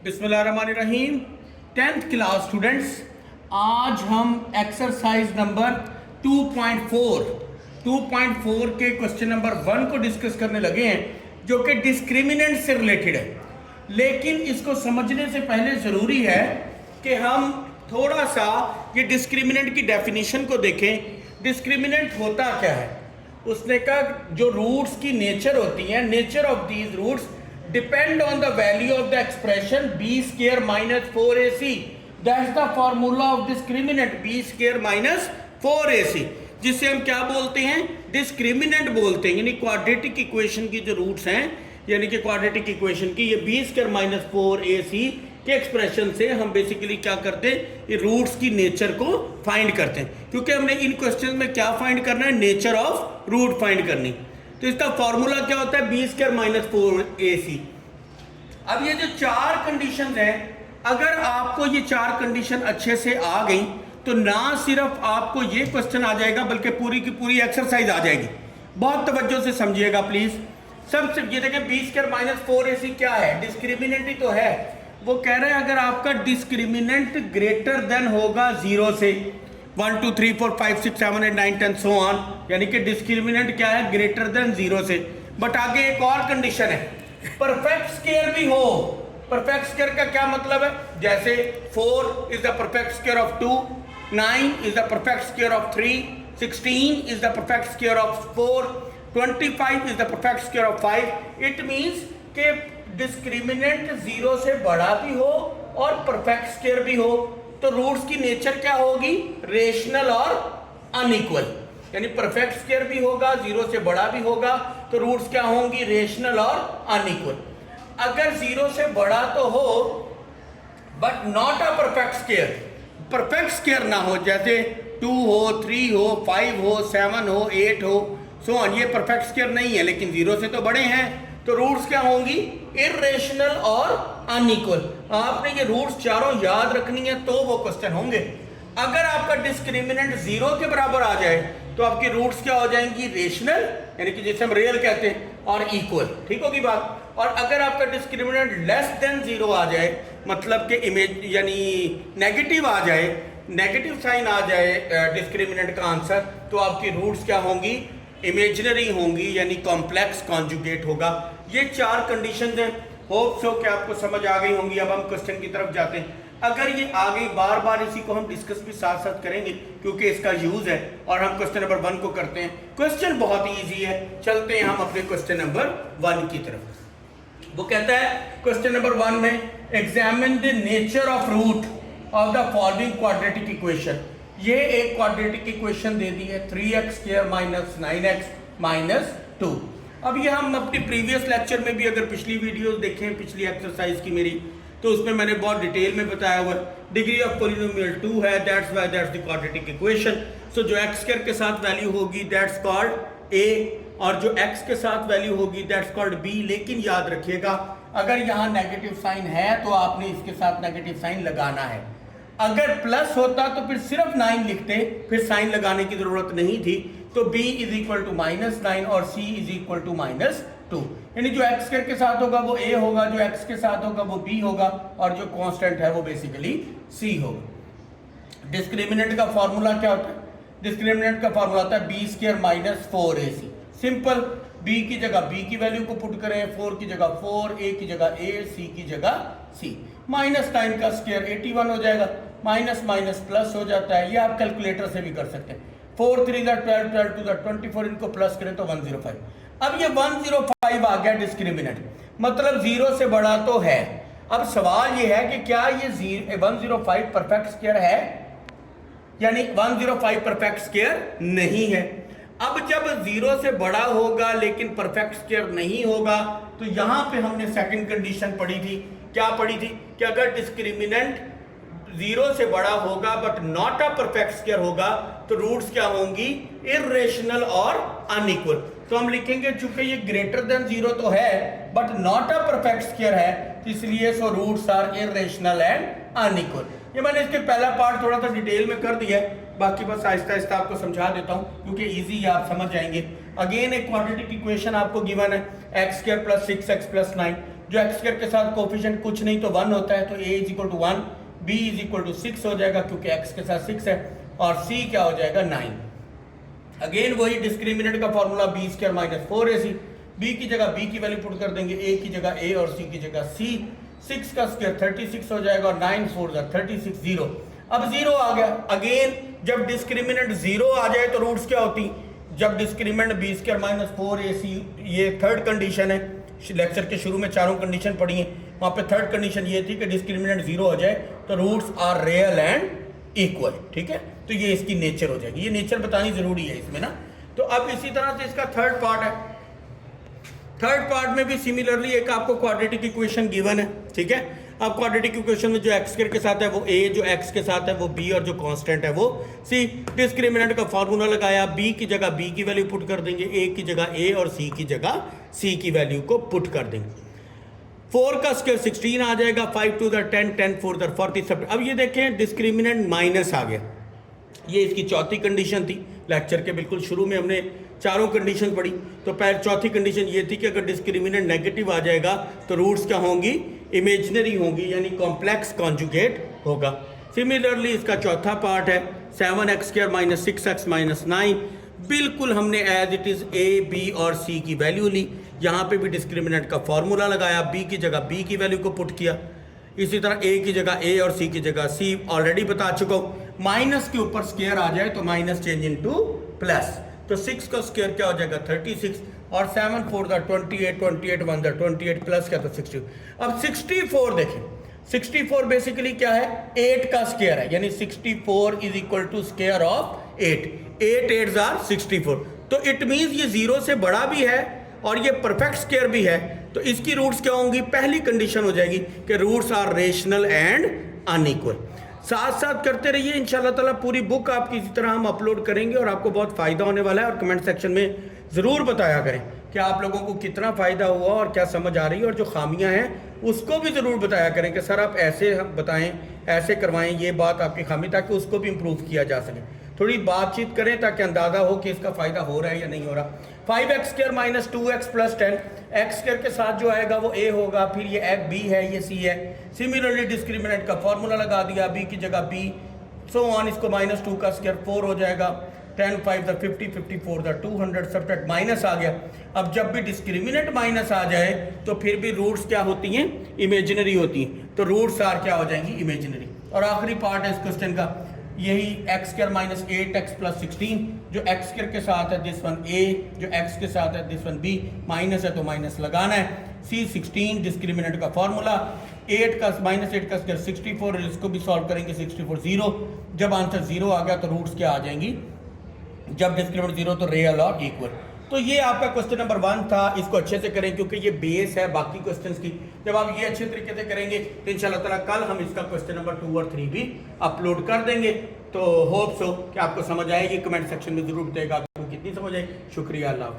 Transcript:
बिस्मिल्लाहिर्रहमानिर्रहीम। 10th class students, आज हम एक्सरसाइज नंबर 2.4 के क्वेश्चन नंबर 1 को डिस्कस करने लगे हैं, जो कि डिस्क्रिमिनेंट से रिलेटेड है। लेकिन इसको समझने से पहले ज़रूरी है कि हम थोड़ा सा ये डिस्क्रिमिनेंट की डेफिनेशन को देखें। डिस्क्रिमिनेंट होता क्या है? उसने कहा जो रूट्स की नेचर होती है, nature of these roots depend on the value of the expression b square minus 4ac. That's the formula of discriminant, b square minus 4ac, जिसे हम क्या बोलते हैं? डिस्क्रिमिनेंट बोलते हैं। यानी क्वाड्रेटिक इक्वेशन की जो रूट्स हैं, यानी कि क्वाड्रेटिक इक्वेशन की ये b स्क्वायर माइनस 4ac के एक्सप्रेशन से हम बेसिकली क्या करते हैं? ये रूट्स की नेचर को फाइंड करते हैं, क्योंकि हमने इन क्वेश्चन में क्या फाइंड करना है? नेचर ऑफ रूट फाइंड करनी। तो इसका फॉर्मूला क्या होता है? B square minus 4ac। अब ये जो चार कंडीशन हैं, अगर आपको ये चार कंडीशन अच्छे से आ गई तो ना सिर्फ आपको ये क्वेश्चन आ जाएगा, बल्कि पूरी की पूरी एक्सरसाइज आ जाएगी। बहुत तवज्जो से समझिएगा प्लीज। सबसे ये देखें, बी स्क्वायर माइनस 4ac क्या है? डिस्क्रिमिनेंट ही तो है। वो कह रहे हैं अगर आपका डिस्क्रिमिनेंट ग्रेटर देन होगा 0 से 1 2 3 4 5 6 7 8 9 10 सो ऑन, यानी कि डिस्क्रिमिनेंट क्या है? ग्रेटर देन 0 से। बट आगे एक और कंडीशन है, परफेक्ट स्क्वायर भी हो। परफेक्ट स्क्वायर का क्या मतलब है? जैसे 4 is the perfect square of 2, 9 is the perfect square of 3, 16 is the perfect square of 4, 25 is the perfect square of 5। It means कि डिस्क्रिमिनेंट 0 से बड़ा भी हो और परफेक्ट स्क्वायर भी हो, तो रूट्स की नेचर क्या होगी? रेशनल और अनइक्वल। यानी परफेक्ट स्क्वायर भी होगा, 0 से बड़ा भी होगा, तो रूट्स क्या होंगी? रेशनल और अनइक्वल। अगर 0 से बड़ा तो हो but not a perfect square, perfect square ना हो, जैसे 2 हो, 3 हो, 5 हो, 7 हो, 8 हो, सो ऑन, ये परफेक्ट स्क्वायर नहीं है, लेकिन 0 से तो बड़े हैं, तो रूट्स क्या होंगी? इर्रेशनल और अनइक्वल। आपने ये रूट्स चारों याद रखनी है तो वो क्वेश्चन होंगे। अगर आपका डिस्क्रिमिनेंट 0 के बराबर आ जाए तो आपकी रूट्स क्या हो जाएंगी? रेशनल, यानी कि जिसे हम रियल कहते हैं, और इक्वल। ठीक होगी बात। और अगर आपका डिस्क्रिमिनेंट लेस देन 0 आ जाए, मतलब कि इमेज यानी नेगेटिव आ जाए, नेगेटिव साइन आ जाए डिस्क्रिमिनेंट का आंसर, तो आपकी रूट्स क्या होंगी? इमेजिनरी होंगी, यानी कॉम्प्लेक्स कॉन्जुगेट होगा। ये चार कंडीशंस हैं। होप सो कि आपको समझ आ गई होंगी। अब हम क्वेश्चन की तरफ जाते हैं। अगर ये आ गई, बार बार इसी को हम डिस्कस भी साथ साथ करेंगे, क्योंकि इसका यूज है। और हम क्वेश्चन नंबर 1 को करते हैं। क्वेश्चन बहुत ही ईजी है। चलते हैं हम अपने क्वेश्चन नंबर 1 की तरफ। वो कहता है क्वेश्चन नंबर 1 में, examine the nature of root of the following quadratic equation. ये एक क्वाड्रेटिक इक्वेशन दे दी है, 3x square minus 9x minus 2। अब ये हम अपनी प्रीवियस लेक्चर में भी, अगर पिछली वीडियोस देखें, पिछली एक्सरसाइज की मेरी, तो उसमें मैंने बहुत डिटेल में बताया हुआ है। डिग्री ऑफ पॉलिनोमियल 2 है, that's why that's the quadratic equation. So जो x स्क्वायर के साथ वैल्यू होगी दैट्स कॉल्ड a, और जो x के साथ वैल्यू होगी दैट्स कॉल्ड b। लेकिन याद रखिएगा, अगर यहाँ नेगेटिव साइन है तो आपने इसके साथ नेगेटिव साइन लगाना है। अगर प्लस होता तो फिर सिर्फ 9 लिखते, फिर साइन लगाने की जरूरत नहीं थी। तो b इज इक्वल टू -9 और c इज इक्वल टू -2। यानी जो x स्क्वायर के साथ होगा वो a होगा, जो x के साथ होगा वो b होगा, और जो कांस्टेंट है वो बेसिकली c होगा। डिस्क्रिमिनेंट का फॉर्मूला क्या होता है? डिस्क्रिमिनेंट का फॉर्मूला होता है b square minus 4ac। Simple, b की जगह b की वैल्यू को पुट करें, 4 की जगह 4, a की जगह a, c की जगह c। -9 का स्क्वायर 81 हो जाएगा, माइनस माइनस प्लस हो जाता है। ये आप कैलकुलेटर से भी कर सकते हैं। 4 3 12 12 2 24, इनको प्लस करें तो 105। अब ये 105 आ गया डिस्क्रिमिनेंट, मतलब 0 से बड़ा तो है। अब सवाल ये है कि क्या ये 105 परफेक्ट स्क्वायर है? यानी 105 परफेक्ट स्क्वायर नहीं है। अब जब 0 से बड़ा होगा लेकिन परफेक्ट स्क्वायर नहीं होगा, तो यहां पे हमने सेकंड कंडीशन पढ़ी थी। क्या पढ़ी थी? कि अगर डिस्क्रिमिनेंट 0 से बड़ा होगा but not a perfect square होगा, तो रूट्स क्या होंगी? इर्रेशनल और अनइक्वल। तो हम लिखेंगे चूंकि ये ग्रेटर देन 0 तो है but not a perfect square है, तो इसलिए so roots are irrational and unequal. ये मैंने इसके पहला पार्ट थोड़ा सा डिटेल में कर दिया है, बाकी बस आहिस्ता आहिस्ता आपको समझा देता हूं, क्योंकि इजी आप समझ जाएंगे। अगेन एक क्वाड्रेटिक इक्वेशन आपको गिवन है, x square plus 6x plus 9। जो एक्स स्क्वायर के साथ कोफिशिएंट कुछ नहीं तो 1 होता है, तो a is equal to 1, b is equal to 6 हो जाएगा क्योंकि x के साथ 6 है, और c क्या हो जाएगा 9। अगेन वही डिस्क्रिमिनेंट का formula b square minus 4ac, b की जगह b की वैल्यू पुट कर देंगे, a की जगह a और c की जगह c, 6 का स्क्वायर 36 हो जाएगा और 9 4 36 0। अब 0 आ गया। अगेन जब डिस्क्रिमिनेंट 0 आ जाए तो रूट्स क्या होती, जब discriminant b square minus 4ac, ये थर्ड कंडीशन है, लेक्चर के शुरू में चारों कंडीशन पढ़ी है, वहां पे थर्ड कंडीशन ये थी कि डिस्क्रिमिनेंट 0 हो जाए तो roots are real and equal. ठीक है, तो ये इसकी नेचर हो जाएगी, ये नेचर बतानी जरूरी है इसमें ना। तो अब इसी तरह से इसका थर्ड पार्ट है, थर्ड पार्ट में भी सिमिलरली एक आपको क्वाड्रेटिक इक्वेशन गिवन है। ठीक है, अब क्वाड्रेटिक इक्वेशन में जो एक्स स्क्वायर के साथ है वो a, जो x के साथ है वो b, और जो कांस्टेंट है वो c। डिस्क्रिमिनेंट का फार्मूला लगाया, b की जगह b की वैल्यू पुट कर देंगे, a की जगह a और c की जगह c की वैल्यू को पुट कर देंगे। 4 का स्क्वायर 16 आ जाएगा, 5 टू द 10, 10 4 द 40 सब। अब ये देखें डिस्क्रिमिनेंट माइनस आ गया, ये इसकी चौथी कंडीशन थी। लेक्चर के बिल्कुल शुरू में हमने चारों कंडीशन पढ़ी, तो पहले चौथी कंडीशन ये थी कि अगर डिस्क्रिमिनेंट नेगेटिव आ जाएगा तो रूट्स क्या होंगी, इमेजिनरी होंगी, यानी कॉम्प्लेक्स कॉन्जुगेट होगा। सिमिलरली इसका चौथा पार्ट है 7x square minus 6x minus 9, बिल्कुल हमने as it is a, b और c की वैल्यू ली, यहाँ पे भी डिस्क्रिमिनेंट का फॉर्मूला लगाया, b की जगह b की वैल्यू को पुट किया, इसी तरह a की जगह a और c की जगह c ऑलरेडी बता चुका हूँ। माइनस के ऊपर स्क्वायर आ जाए तो माइनस चेंज इनटू प्लस, तो 6 का स्क्वायर क्या हो जाएगा 36, और 7 4 द 28, 28 1 द 28 प्लस क्या तो 60। अब 64 देखें, 64 बेसिकली क्या है, 8 का स्क्वायर है, यानी 64 is equal to square of 8, 8 8 are 64, तो इट मींस ये 0 से बड़ा भी है और ये परफेक्ट स्क्वायर भी है, तो इसकी रूट्स क्या होंगी, पहली कंडीशन हो जाएगी कि roots are rational and unequal. साथ साथ करते रहिए, इंशाल्लाह ताला पूरी बुक आपकी इसी तरह हम अपलोड करेंगे और आपको बहुत फ़ायदा होने वाला है। और कमेंट सेक्शन में ज़रूर बताया करें कि आप लोगों को कितना फ़ायदा हुआ और क्या समझ आ रही है, और जो खामियां हैं उसको भी ज़रूर बताया करें कि सर आप ऐसे बताएं, ऐसे करवाएं, ये बात आपकी खामी, ताकि उसको भी इम्प्रूव किया जा सके। थोड़ी बातचीत करें ताकि अंदाज़ा हो कि इसका फ़ायदा हो रहा है या नहीं हो रहा। 5x square minus 2x plus 10, x square के साथ जो आएगा वो a होगा, फिर ये b है, ये c है। सिमिलरली डिस्क्रिमिनेंट का फॉर्मूला लगा दिया, b की जगह b, सो ऑन, इसको माइनस 2 का स्क्वायर 4 हो जाएगा, 10 5 द 50, 54 द 200, सब्ट्रैक्ट माइनस आ गया। अब जब भी डिस्क्रिमिनेंट माइनस आ जाए तो फिर भी रूट्स क्या होती हैं, इमेजिनरी होती हैं, तो रूट्स आर क्या हो जाएंगी, इमेजिनरी। और आखिरी पार्ट है इस क्वेश्चन का, यही x square minus 8x plus 16, जो एक्स स्क्वायर के साथ है दिस वन a, जो x के साथ है दिस वन b, माइनस है तो माइनस लगाना है। c 16 डिस्क्रिमिनेंट का फॉर्मूला, 8 का माइनस 8 का स्क्वायर 64, इसको भी सॉल्व करेंगे 64 0। जब आंसर 0 आ गया तो रूट्स क्या आ जाएंगी, जब डिस्क्रिमिनेंट 0 तो रियल और इक्वल। तो ये आपका क्वेश्चन नंबर 1 था, इसको अच्छे से करें क्योंकि ये बेस है बाकी क्वेश्चंस की। जब आप ये अच्छे तरीके से करेंगे तो इंशाल्लाह ताला कल हम इसका क्वेश्चन नंबर 2 और 3 भी अपलोड कर देंगे। तो होप सो कि आपको समझ आएगी, कमेंट सेक्शन में जरूर बताइएगा आपको कितनी समझ आई। शुक्रिया, अल्लाह।